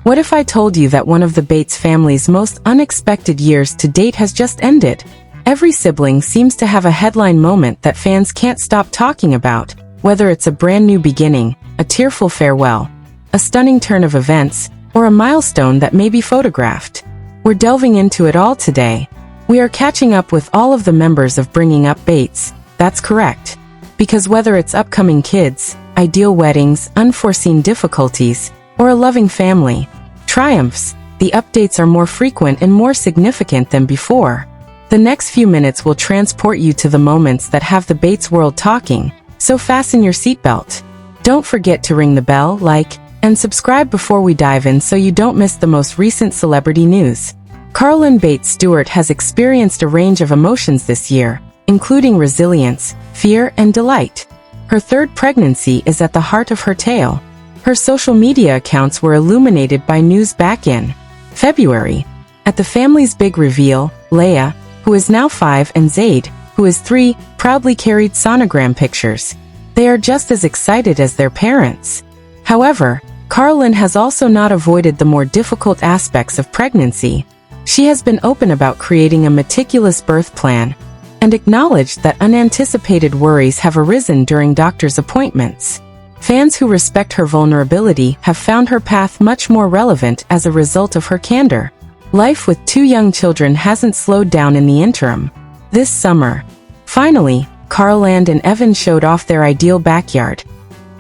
What if I told you that one of the Bates family's most unexpected years to date has just ended? Every sibling seems to have a headline moment that fans can't stop talking about, whether it's a brand new beginning, a tearful farewell, a stunning turn of events, or a milestone that may be photographed. We're delving into it all today. We are catching up with all of the members of Bringing Up Bates. That's correct. Because whether it's upcoming kids, ideal weddings, unforeseen difficulties, or a loving family triumphs, the updates are more frequent and more significant than before. The next few minutes will transport you to the moments that have the Bates world talking, so fasten your seatbelt. Don't forget to ring the bell, like, and subscribe before we dive in so you don't miss the most recent celebrity news. Carlin Bates Stewart has experienced a range of emotions this year, including resilience, fear, and delight. Her third pregnancy is at the heart of her tale. Her social media accounts were illuminated by news back in February. At the family's big reveal, Leia, who is now 5, and Zaid, who is 3, proudly carried sonogram pictures. They are just as excited as their parents. However, Carlin has also not avoided the more difficult aspects of pregnancy. She has been open about creating a meticulous birth plan, and acknowledged that unanticipated worries have arisen during doctor's appointments. Fans who respect her vulnerability have found her path much more relevant as a result of her candor. Life with 2 young children hasn't slowed down in the interim. This summer, finally, Carlin and Evan showed off their ideal backyard.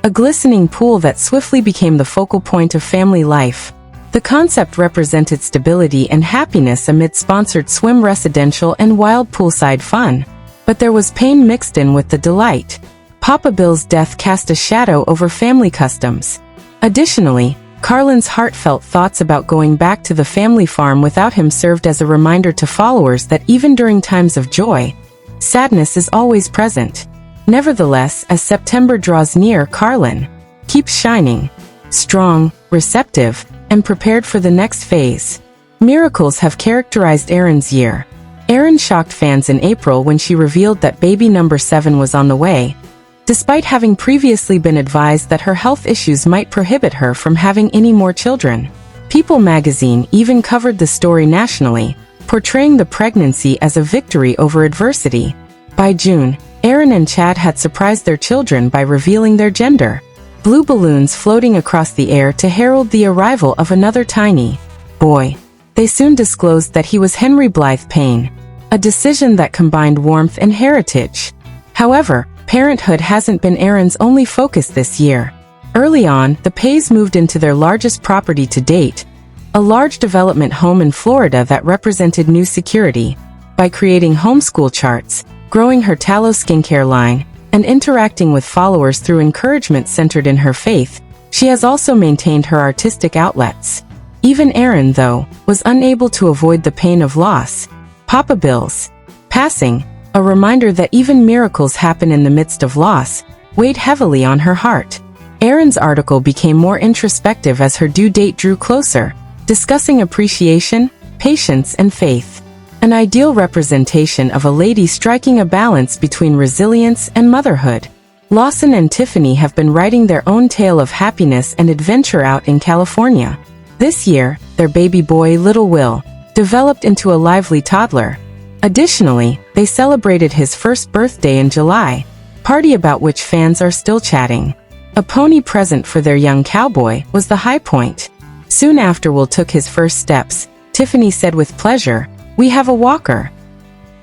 A glistening pool that swiftly became the focal point of family life. The concept represented stability and happiness amid sponsored swim, residential, and wild poolside fun. But there was pain mixed in with the delight. Papa Bill's death cast a shadow over family customs. Additionally, Carlin's heartfelt thoughts about going back to the family farm without him served as a reminder to followers that even during times of joy, sadness is always present. Nevertheless, as September draws near, Carlin keeps shining, strong, receptive, and prepared for the next phase. Miracles have characterized Erin's year. Erin shocked fans in April when she revealed that baby number 7 was on the way, despite having previously been advised that her health issues might prohibit her from having any more children. People magazine even covered the story nationally, portraying the pregnancy as a victory over adversity. By June, Erin and Chad had surprised their children by revealing their gender. Blue balloons floating across the air to herald the arrival of another tiny boy. They soon disclosed that he was Henry Blythe Payne, a decision that combined warmth and heritage. However, parenthood hasn't been Erin's only focus this year. Early on, the Pays moved into their largest property to date, a large development home in Florida that represented new security. By creating homeschool charts, growing her tallow skincare line, and interacting with followers through encouragement centered in her faith, she has also maintained her artistic outlets. Even Erin, though, was unable to avoid the pain of loss. Papa Bill's passing, a reminder that even miracles happen in the midst of loss, weighed heavily on her heart. Erin's article became more introspective as her due date drew closer, discussing appreciation, patience, and faith. An ideal representation of a lady striking a balance between resilience and motherhood. Lawson and Tiffany have been writing their own tale of happiness and adventure out in California. This year, their baby boy, Little Will, developed into a lively toddler. Additionally, they celebrated his first birthday in July, party about which fans are still chatting. A pony present for their young cowboy was the high point. Soon after Will took his first steps, Tiffany said with pleasure, "We have a walker."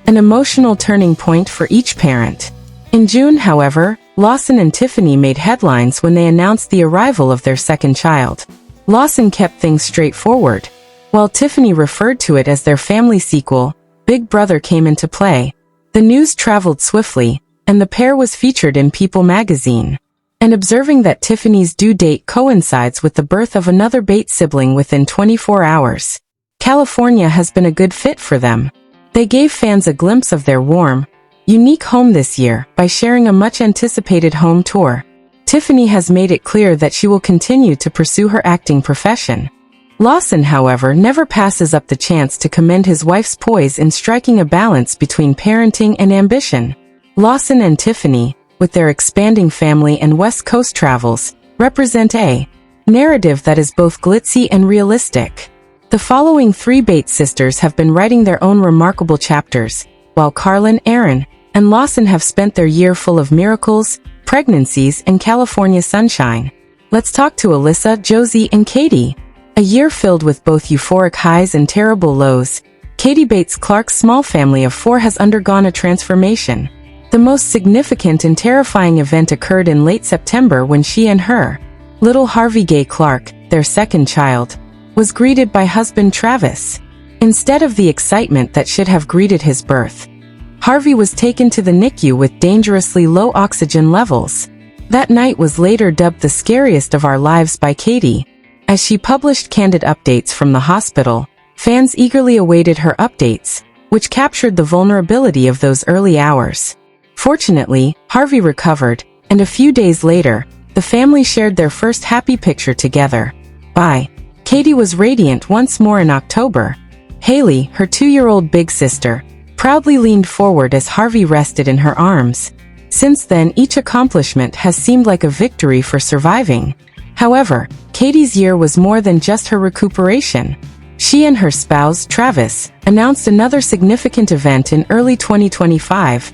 An emotional turning point for each parent. In June, however, Lawson and Tiffany made headlines when they announced the arrival of their second child. Lawson kept things straightforward, while Tiffany referred to it as their family sequel. Big Brother came into play. The news traveled swiftly, and the pair was featured in People magazine. And observing that Tiffany's due date coincides with the birth of another Bates sibling within 24 hours. California has been a good fit for them. They gave fans a glimpse of their warm, unique home this year by sharing a much-anticipated home tour. Tiffany has made it clear that she will continue to pursue her acting profession. Lawson, however, never passes up the chance to commend his wife's poise in striking a balance between parenting and ambition. Lawson and Tiffany, with their expanding family and West Coast travels, represent a narrative that is both glitzy and realistic. The following three Bates sisters have been writing their own remarkable chapters, while Carlin, Erin, and Lawson have spent their year full of miracles, pregnancies, and California sunshine. Let's talk to Alyssa, Josie, and Katie. A year filled with both euphoric highs and terrible lows, Katie Bates Clark's small family of four has undergone a transformation. The most significant and terrifying event occurred in late September when she and her little Harvey Gay Clark, their second child, was greeted by husband Travis. Instead of the excitement that should have greeted his birth, Harvey was taken to the NICU with dangerously low oxygen levels. That night was later dubbed the scariest of our lives by Katie. As she published candid updates from the hospital, fans eagerly awaited her updates, which captured the vulnerability of those early hours. Fortunately, Harvey recovered, and a few days later, the family shared their first happy picture together. Katie was radiant once more in October. Haley, her 2-year-old big sister, proudly leaned forward as Harvey rested in her arms. Since then, each accomplishment has seemed like a victory for surviving. However, Katie's year was more than just her recuperation. She and her spouse, Travis, announced another significant event in early 2025,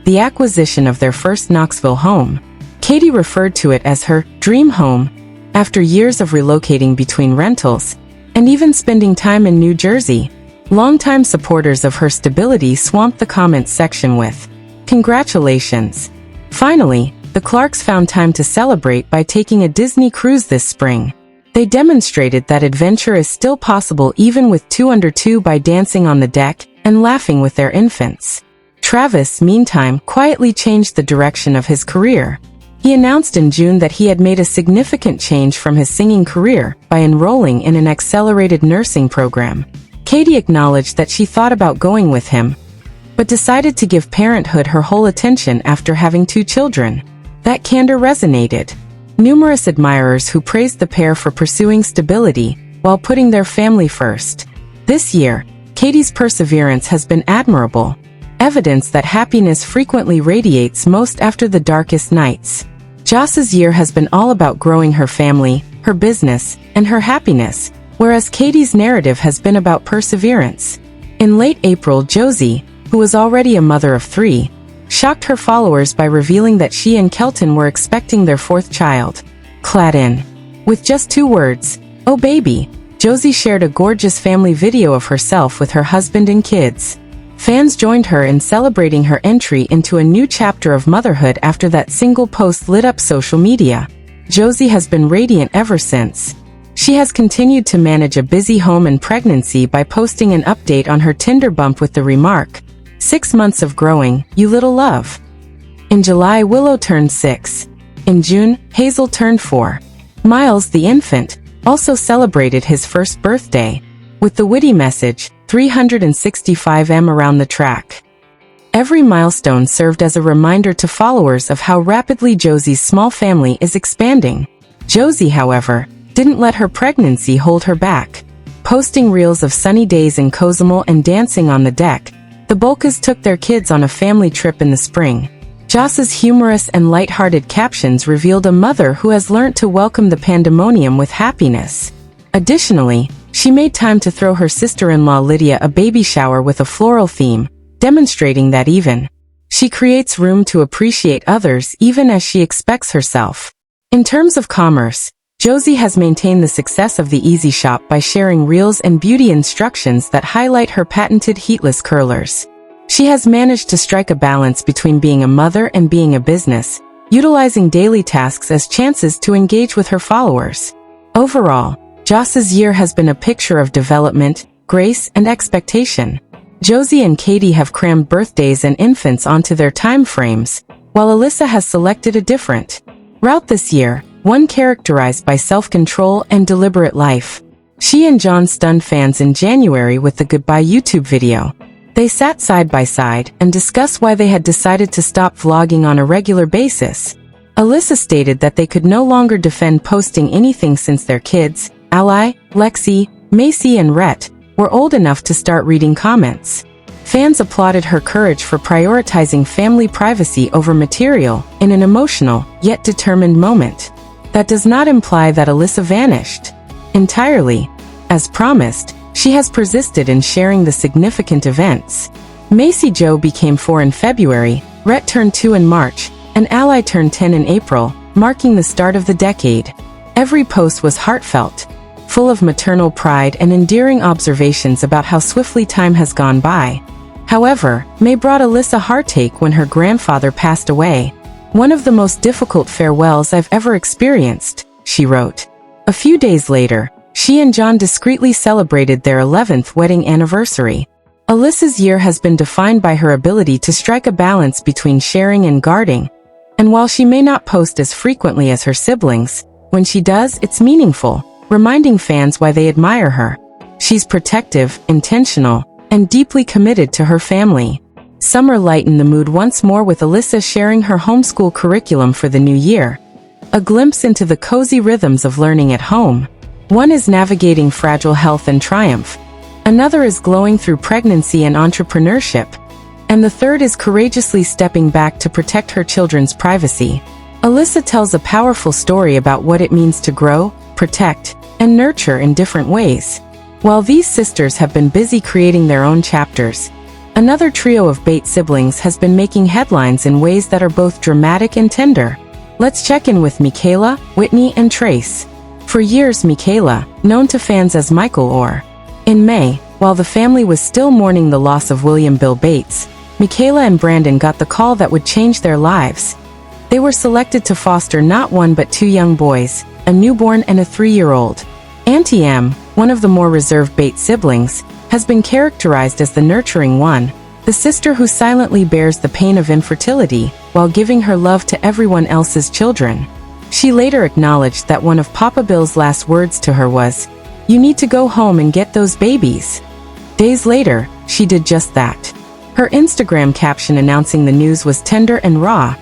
the acquisition of their first Knoxville home. Katie referred to it as her dream home, after years of relocating between rentals, and even spending time in New Jersey. Longtime supporters of her stability swamped the comments section with, "Congratulations." Finally, the Clarks found time to celebrate by taking a Disney cruise this spring. They demonstrated that adventure is still possible even with two under two by dancing on the deck and laughing with their infants. Travis, meantime, quietly changed the direction of his career. He announced in June that he had made a significant change from his singing career by enrolling in an accelerated nursing program. Katie acknowledged that she thought about going with him, but decided to give parenthood her whole attention after having 2 children. That candor resonated. Numerous admirers who praised the pair for pursuing stability while putting their family first. This year, Katie's perseverance has been admirable, evidence that happiness frequently radiates most after the darkest nights. Jos's year has been all about growing her family, her business, and her happiness, whereas Katie's narrative has been about perseverance. In late April, Josie, who was already a mother of 3, shocked her followers by revealing that she and Kelton were expecting their 4th child. Clad in with just 2 words, "Oh baby," Josie shared a gorgeous family video of herself with her husband and kids. Fans joined her in celebrating her entry into a new chapter of motherhood after that single post lit up social media. Josie has been radiant ever since. She has continued to manage a busy home and pregnancy by posting an update on her Tinder bump with the remark, "6 months of growing, you little love." In July, Willow turned 6. In June, Hazel turned 4. Miles, the infant, also celebrated his first birthday, with the witty message, 365 m around the track. Every milestone served as a reminder to followers of how rapidly Josie's small family is expanding. Josie, however, didn't let her pregnancy hold her back. Posting reels of sunny days in Cozumel and dancing on the deck, the Bolkas took their kids on a family trip in the spring. Jos's humorous and light-hearted captions revealed a mother who has learnt to welcome the pandemonium with happiness. Additionally, she made time to throw her sister-in-law Lydia a baby shower with a floral theme, demonstrating that even she creates room to appreciate others even as she expects herself. In terms of commerce, Josie has maintained the success of the Easy Shop by sharing reels and beauty instructions that highlight her patented heatless curlers. She has managed to strike a balance between being a mother and being a business, utilizing daily tasks as chances to engage with her followers. Overall, Jos's year has been a picture of development, grace, and expectation. Josie and Katie have crammed birthdays and infants onto their time frames, while Alyssa has selected a different route this year, one characterized by self-control and deliberate life. She and John stunned fans in January with the Goodbye YouTube video. They sat side by side and discussed why they had decided to stop vlogging on a regular basis. Alyssa stated that they could no longer defend posting anything since their kids, Ally, Lexi, Macy and Rhett, were old enough to start reading comments. Fans applauded her courage for prioritizing family privacy over material in an emotional, yet determined moment. That does not imply that Alyssa vanished entirely. As promised, she has persisted in sharing the significant events. Macy Jo became 4 in February, Rhett turned 2 in March, and Ally turned 10 in April, marking the start of the decade. Every post was heartfelt, full of maternal pride and endearing observations about how swiftly time has gone by. However, May brought Alyssa heartache when her grandfather passed away. "One of the most difficult farewells I've ever experienced," she wrote. A few days later, she and John discreetly celebrated their 11th wedding anniversary. Alyssa's year has been defined by her ability to strike a balance between sharing and guarding. And while she may not post as frequently as her siblings, when she does, it's meaningful, reminding fans why they admire her. She's protective, intentional, and deeply committed to her family. Summer lightened the mood once more with Alyssa sharing her homeschool curriculum for the new year. A glimpse into the cozy rhythms of learning at home. One is navigating fragile health and triumph. Another is glowing through pregnancy and entrepreneurship. And the third is courageously stepping back to protect her children's privacy. Alyssa tells a powerful story about what it means to grow, protect, and nurture in different ways. While these sisters have been busy creating their own chapters, another trio of Bates siblings has been making headlines in ways that are both dramatic and tender. Let's check in with Michaela, Whitney, and Trace. For years, Michaela, known to fans as Michael or in May, while the family was still mourning the loss of William Bill Bates, Michaela and Brandon got the call that would change their lives. They were selected to foster not 1 but 2 young boys, a newborn and a 3-year-old. Auntie M, one of the more reserved Bates siblings, has been characterized as the nurturing one, the sister who silently bears the pain of infertility while giving her love to everyone else's children. She later acknowledged that one of Papa Bill's last words to her was, "You need to go home and get those babies." Days later, she did just that. Her Instagram caption announcing the news was tender and raw,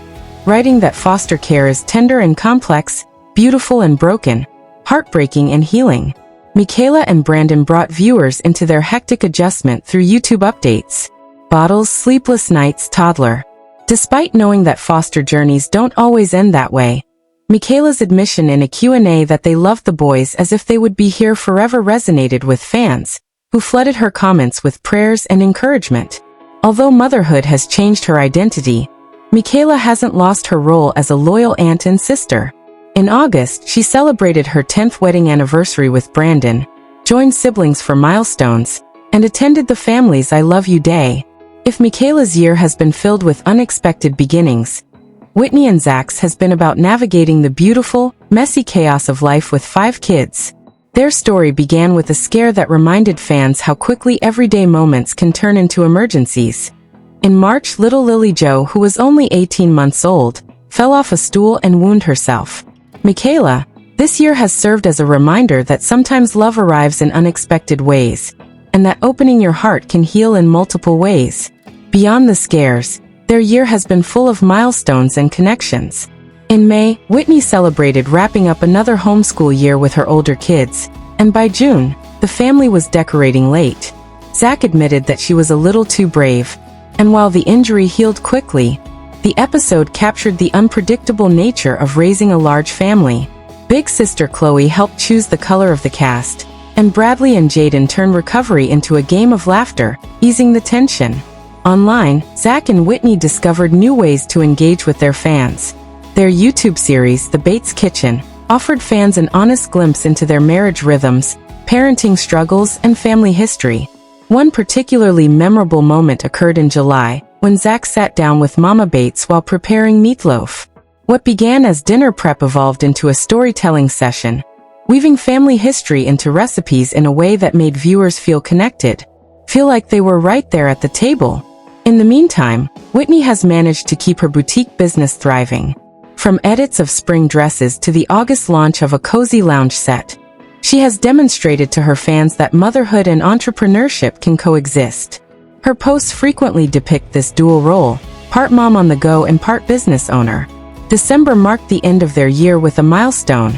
writing that foster care is tender and complex, beautiful and broken, heartbreaking and healing. Michaela and Brandon brought viewers into their hectic adjustment through YouTube updates. Bottles, sleepless nights, toddler. Despite knowing that foster journeys don't always end that way, Michaela's admission in a Q&A that they loved the boys as if they would be here forever resonated with fans, who flooded her comments with prayers and encouragement. Although motherhood has changed her identity, Michaela hasn't lost her role as a loyal aunt and sister. In August, she celebrated her 10th wedding anniversary with Brandon, joined siblings for milestones, and attended the family's I Love You Day. If Michaela's year has been filled with unexpected beginnings, Whitney and Zach's has been about navigating the beautiful, messy chaos of life with 5 kids. Their story began with a scare that reminded fans how quickly everyday moments can turn into emergencies. In March, little Lily Jo, who was only 18 months old, fell off a stool and wounded herself. Michaela, this year has served as a reminder that sometimes love arrives in unexpected ways, and that opening your heart can heal in multiple ways. Beyond the scares, their year has been full of milestones and connections. In May, Whitney celebrated wrapping up another homeschool year with her older kids, and by June, the family was decorating late. Zach admitted that she was a little too brave, and while the injury healed quickly, the episode captured the unpredictable nature of raising a large family. Big sister Chloe helped choose the color of the cast, and Bradley and Jaden turned recovery into a game of laughter, easing the tension. Online, Zach and Whitney discovered new ways to engage with their fans. Their YouTube series, The Bates Kitchen, offered fans an honest glimpse into their marriage rhythms, parenting struggles, and family history. One particularly memorable moment occurred in July, when Zach sat down with Mama Bates while preparing meatloaf. What began as dinner prep evolved into a storytelling session, weaving family history into recipes in a way that made viewers feel connected, feel like they were right there at the table. In the meantime, Whitney has managed to keep her boutique business thriving. From edits of spring dresses to the August launch of a cozy lounge set, she has demonstrated to her fans that motherhood and entrepreneurship can coexist. Her posts frequently depict this dual role, part mom on the go and part business owner. December marked the end of their year with a milestone: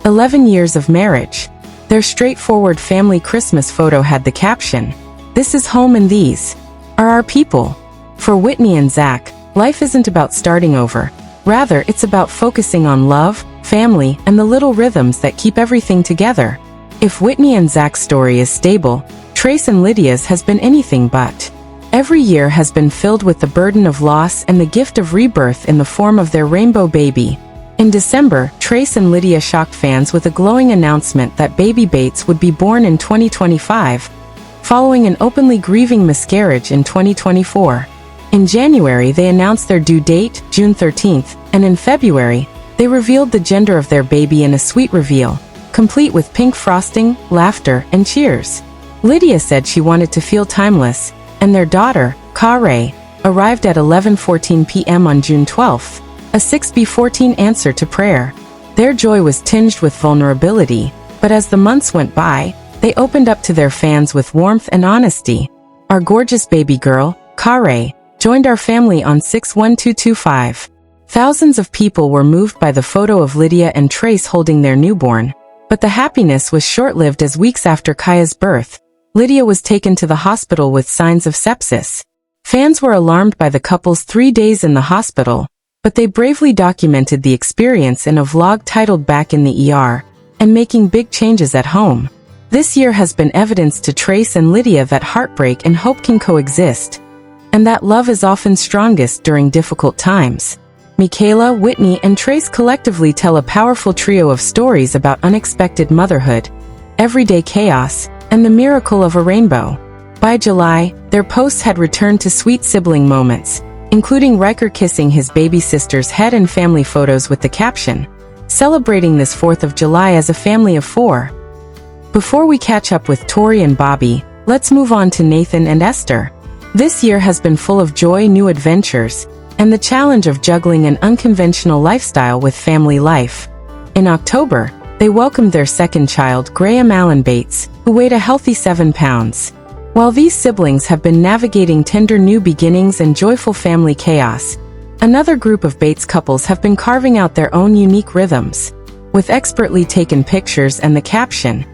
11 years of marriage. Their straightforward family Christmas photo had the caption, "This is home and these are our people." For Whitney and Zach, life isn't about starting over. Rather, it's about focusing on love, family, and the little rhythms that keep everything together. If Whitney and Zach's story is stable, Trace and Lydia's has been anything but. Every year has been filled with the burden of loss and the gift of rebirth in the form of their rainbow baby. In December, Trace and Lydia shocked fans with a glowing announcement that baby Bates would be born in 2025, following an openly grieving miscarriage in 2024. In January, they announced their due date, June 13th, and in February, they revealed the gender of their baby in a sweet reveal, complete with pink frosting, laughter, and cheers. Lydia said she wanted to feel timeless, and their daughter, Ka-Ray, arrived at 11:14 p.m. on June 12th, a 6b14 answer to prayer. Their joy was tinged with vulnerability, but as the months went by, they opened up to their fans with warmth and honesty. Our gorgeous baby girl, Ka-Ray, joined our family on 6/12/25. Thousands of people were moved by the photo of Lydia and Trace holding their newborn, but the happiness was short-lived as weeks after Kaya's birth, Lydia was taken to the hospital with signs of sepsis. Fans were alarmed by the couple's 3 days in the hospital, but they bravely documented the experience in a vlog titled Back in the ER, and making big changes at home. This year has been evidence to Trace and Lydia that heartbreak and hope can coexist, and that love is often strongest during difficult times. Michaela, Whitney, and Trace collectively tell a powerful trio of stories about unexpected motherhood, everyday chaos, and the miracle of a rainbow. By July, their posts had returned to sweet sibling moments, including Riker kissing his baby sister's head and family photos with the caption, "Celebrating this 4th of July as a family of 4." Before we catch up with Tori and Bobby, let's move on to Nathan and Esther. This year has been full of joy, new adventures, and the challenge of juggling an unconventional lifestyle with family life. In October, they welcomed their second child, Graham Allen Bates, who weighed a healthy 7 pounds. While these siblings have been navigating tender new beginnings and joyful family chaos, another group of Bates couples have been carving out their own unique rhythms, with expertly taken pictures and the caption,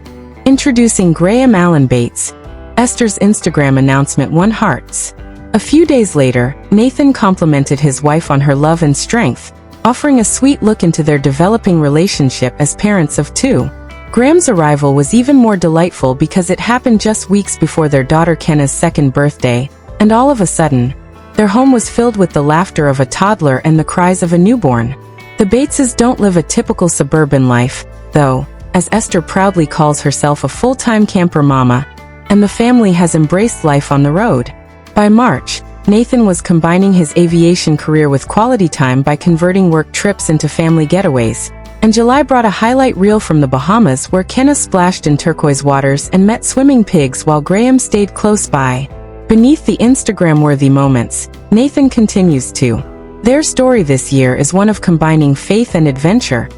"Introducing Graham Allen Bates, Esther's Instagram announcement won hearts." A few days later, Nathan complimented his wife on her love and strength, offering a sweet look into their developing relationship as parents of 2. Graham's arrival was even more delightful because it happened just weeks before their daughter Kenna's 2nd birthday, and all of a sudden, their home was filled with the laughter of a toddler and the cries of a newborn. The Bateses don't live a typical suburban life, though, as Esther proudly calls herself a full-time camper mama, and the family has embraced life on the road. By March, Nathan was combining his aviation career with quality time by converting work trips into family getaways, and July brought a highlight reel from the Bahamas where Kenna splashed in turquoise waters and met swimming pigs while Graham stayed close by. Beneath the Instagram-worthy moments, Nathan continues to. Their story this year is one of combining faith and adventure,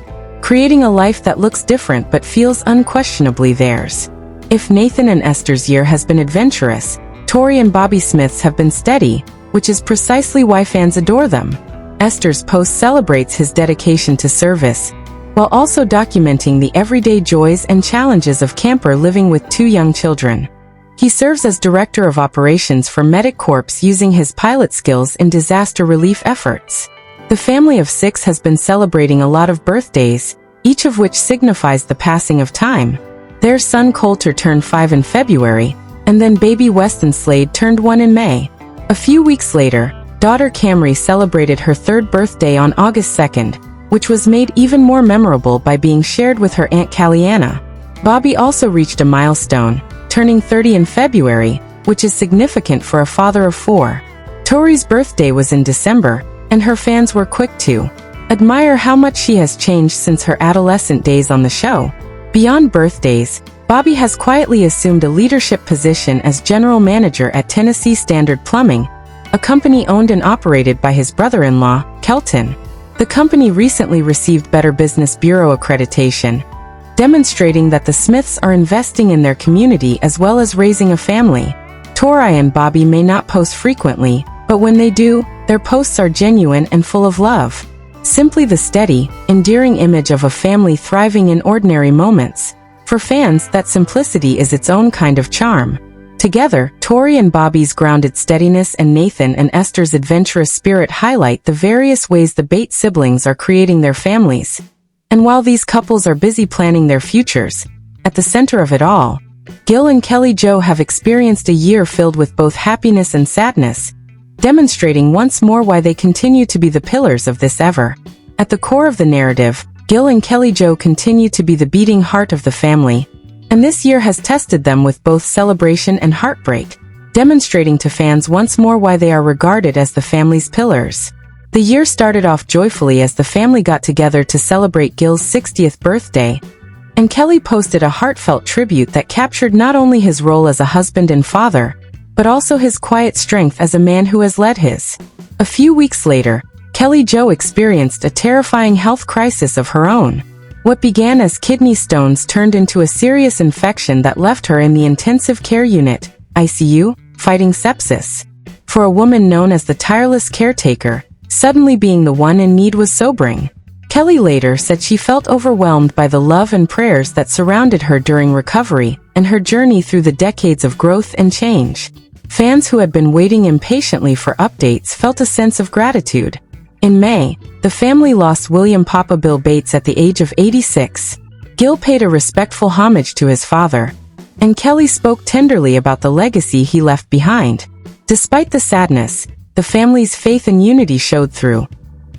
creating a life that looks different but feels unquestionably theirs. If Nathan and Esther's year has been adventurous, Tori and Bobby Smith's have been steady, which is precisely why fans adore them. Esther's post celebrates his dedication to service, while also documenting the everyday joys and challenges of camper living with 2 young children. He serves as Director of Operations for Medic Corps using his pilot skills in disaster relief efforts. The family of 6 has been celebrating a lot of birthdays, each of which signifies the passing of time. Their son Coulter turned 5 in February, and then baby Weston Slade turned 1 in May. A few weeks later, daughter Camry celebrated her 3rd birthday on August 2nd, which was made even more memorable by being shared with her Aunt Calliana. Bobby also reached a milestone, turning 30 in February, which is significant for a father of 4. Tori's birthday was in December, and her fans were quick to admire how much she has changed since her adolescent days on the show. Beyond birthdays, Bobby has quietly assumed a leadership position as general manager at Tennessee Standard Plumbing, a company owned and operated by his brother-in-law, Kelton. The company recently received Better Business Bureau accreditation, demonstrating that the Smiths are investing in their community as well as raising a family. Tori and Bobby may not post frequently, but when they do, their posts are genuine and full of love. Simply the steady, endearing image of a family thriving in ordinary moments. For fans, that simplicity is its own kind of charm. Together, Tori and Bobby's grounded steadiness and Nathan and Esther's adventurous spirit highlight the various ways the Bates siblings are creating their families. And while these couples are busy planning their futures, at the center of it all, Gil and Kelly Jo have experienced a year filled with both happiness and sadness, demonstrating once more why they continue to be the pillars of this ever. At the core of the narrative, Gil and Kelly Jo continue to be the beating heart of the family, and this year has tested them with both celebration and heartbreak, demonstrating to fans once more why they are regarded as the family's pillars. The year started off joyfully as the family got together to celebrate Gil's 60th birthday, and Kelly posted a heartfelt tribute that captured not only his role as a husband and father, but also his quiet strength as a man who has led his. A few weeks later, Kelly Jo experienced a terrifying health crisis of her own. What began as kidney stones turned into a serious infection that left her in the intensive care unit, ICU, fighting sepsis. For a woman known as the tireless caretaker, suddenly being the one in need was sobering. Kelly later said she felt overwhelmed by the love and prayers that surrounded her during recovery and her journey through the decades of growth and change. Fans who had been waiting impatiently for updates felt a sense of gratitude. In May, the family lost William Papa Bill Bates at the age of 86. Gil paid a respectful homage to his father, and Kelly spoke tenderly about the legacy he left behind. Despite the sadness, the family's faith and unity showed through,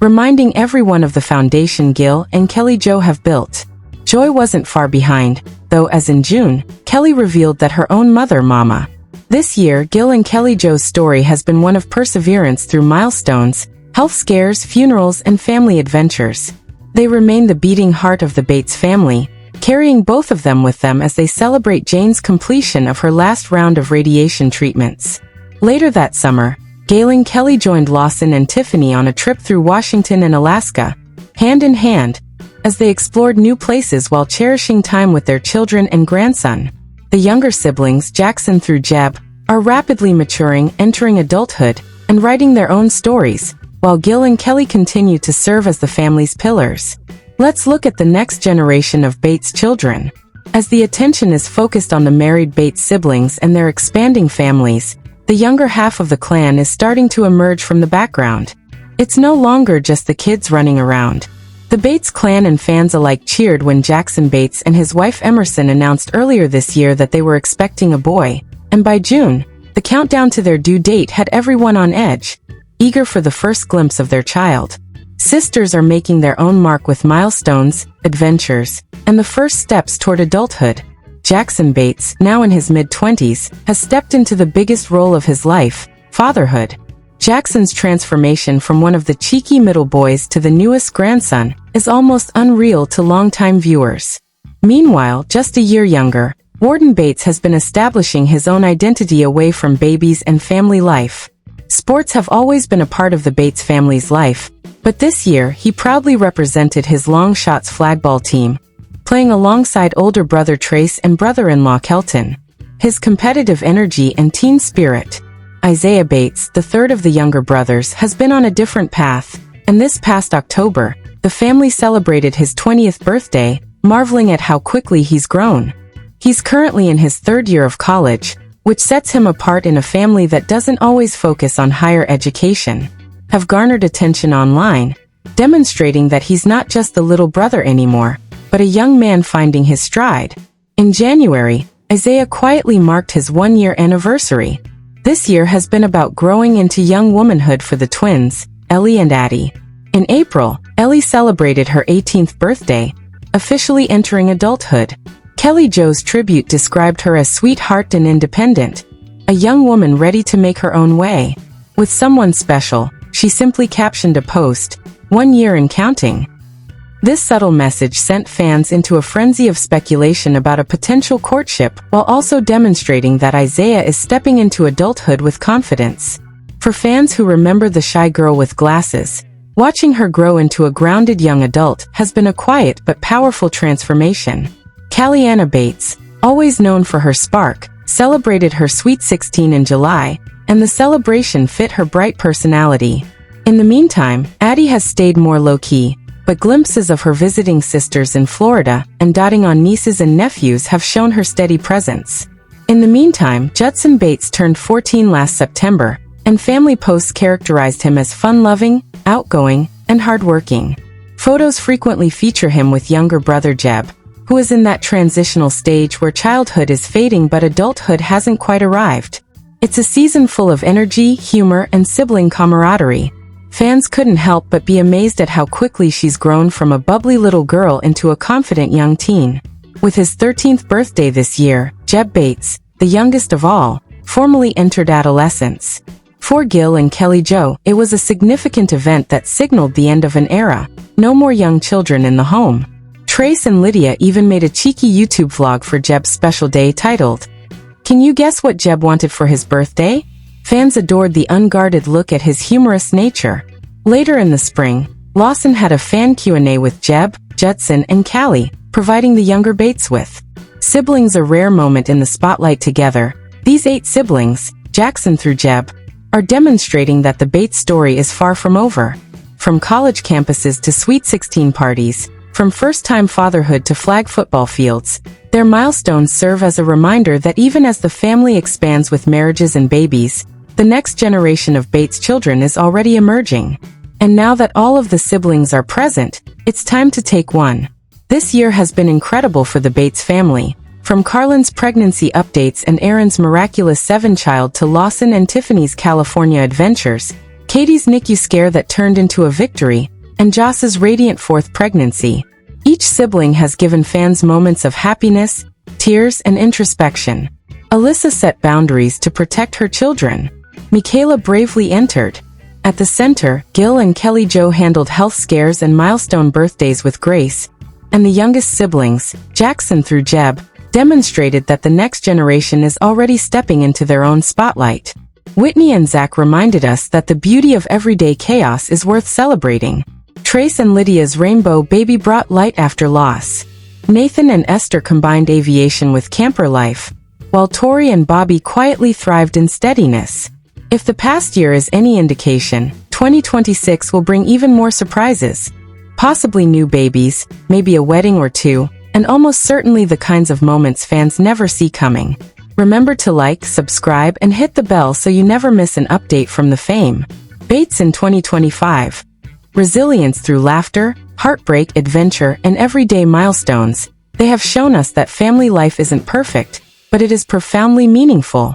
reminding everyone of the foundation Gil and Kelly Jo have built. Joy wasn't far behind, though, as in June, Kelly revealed that her own mother, Mama. This year, Gil and Kelly Jo's story has been one of perseverance through milestones, health scares, funerals, and family adventures. They remain the beating heart of the Bates family, carrying both of them with them as they celebrate Jane's completion of her last round of radiation treatments. Later that summer, Gil and Kelly joined Lawson and Tiffany on a trip through Washington and Alaska, hand in hand, as they explored new places while cherishing time with their children and grandson. The younger siblings, Jackson through Jeb, are rapidly maturing, entering adulthood, and writing their own stories, while Gil and Kelly continue to serve as the family's pillars. Let's look at the next generation of Bates children. As the attention is focused on the married Bates siblings and their expanding families, the younger half of the clan is starting to emerge from the background. It's no longer just the kids running around. The Bates clan and fans alike cheered when Jackson Bates and his wife Emerson announced earlier this year that they were expecting a boy, and by June, the countdown to their due date had everyone on edge, eager for the first glimpse of their child. Sisters are making their own mark with milestones, adventures, and the first steps toward adulthood. Jackson Bates, now in his mid-20s, has stepped into the biggest role of his life, fatherhood. Jackson's transformation from one of the cheeky middle boys to the newest grandson is almost unreal to longtime viewers. Meanwhile, just a year younger, Warden Bates has been establishing his own identity away from babies and family life. Sports have always been a part of the Bates family's life, but this year he proudly represented his Long Shots flagball team, playing alongside older brother Trace and brother-in-law Kelton. His competitive energy and teen spirit. Isaiah Bates, the third of the younger brothers, has been on a different path, and this past October, the family celebrated his 20th birthday, marveling at how quickly he's grown. He's currently in his third year of college, which sets him apart in a family that doesn't always focus on higher education, have garnered attention online, demonstrating that he's not just the little brother anymore, but a young man finding his stride. In January, Isaiah quietly marked his one-year anniversary. This year has been about growing into young womanhood for the twins, Ellie and Addie. In April, Ellie celebrated her 18th birthday, officially entering adulthood. Kelly Jo's tribute described her as sweetheart and independent, a young woman ready to make her own way. With someone special, she simply captioned a post, "1 year and counting." This subtle message sent fans into a frenzy of speculation about a potential courtship, while also demonstrating that Isaiah is stepping into adulthood with confidence. For fans who remember the shy girl with glasses, watching her grow into a grounded young adult has been a quiet but powerful transformation. Calliana Bates, always known for her spark, celebrated her sweet 16 in July, and the celebration fit her bright personality. In the meantime, Addie has stayed more low-key, but glimpses of her visiting sisters in Florida and dotting on nieces and nephews have shown her steady presence. In the meantime, Judson Bates turned 14 last September, and family posts characterized him as fun-loving, outgoing, and hardworking. Photos frequently feature him with younger brother Jeb, who is in that transitional stage where childhood is fading but adulthood hasn't quite arrived. It's a season full of energy, humor, and sibling camaraderie. Fans couldn't help but be amazed at how quickly she's grown from a bubbly little girl into a confident young teen. With his 13th birthday this year, Jeb Bates, the youngest of all, formally entered adolescence. For Gil and Kelly Jo, it was a significant event that signaled the end of an era. No more young children in the home. Trace and Lydia even made a cheeky YouTube vlog for Jeb's special day titled, "Can you guess what Jeb wanted for his birthday?" Fans adored the unguarded look at his humorous nature. Later in the spring, Lawson had a fan Q&A with Jeb, Judson, and Callie, providing the younger Bates with siblings a rare moment in the spotlight together. These 8 siblings, Jackson through Jeb, are demonstrating that the Bates story is far from over. From college campuses to Sweet 16 parties, from first-time fatherhood to flag football fields, their milestones serve as a reminder that even as the family expands with marriages and babies, the next generation of Bates children is already emerging. And now that all of the siblings are present, it's time to take one. This year has been incredible for the Bates family. From Carlin's pregnancy updates and Erin's miraculous 7-child to Lawson and Tiffany's California adventures, Katie's NICU scare that turned into a victory, and Joss's radiant 4th pregnancy. Each sibling has given fans moments of happiness, tears, and introspection. Alyssa set boundaries to protect her children. Michaela bravely entered. At the center, Gil and Kelly Jo handled health scares and milestone birthdays with grace, and the youngest siblings, Jackson through Jeb, demonstrated that the next generation is already stepping into their own spotlight. Whitney and Zach reminded us that the beauty of everyday chaos is worth celebrating. Trace and Lydia's rainbow baby brought light after loss. Nathan and Esther combined aviation with camper life, while Tori and Bobby quietly thrived in steadiness. If the past year is any indication, 2026 will bring even more surprises. Possibly new babies, maybe a wedding or two, and almost certainly the kinds of moments fans never see coming. Remember to like, subscribe, and hit the bell so you never miss an update from the fame. Bates in 2025. Resilience through laughter, heartbreak, adventure, and everyday milestones. They have shown us that family life isn't perfect, but it is profoundly meaningful.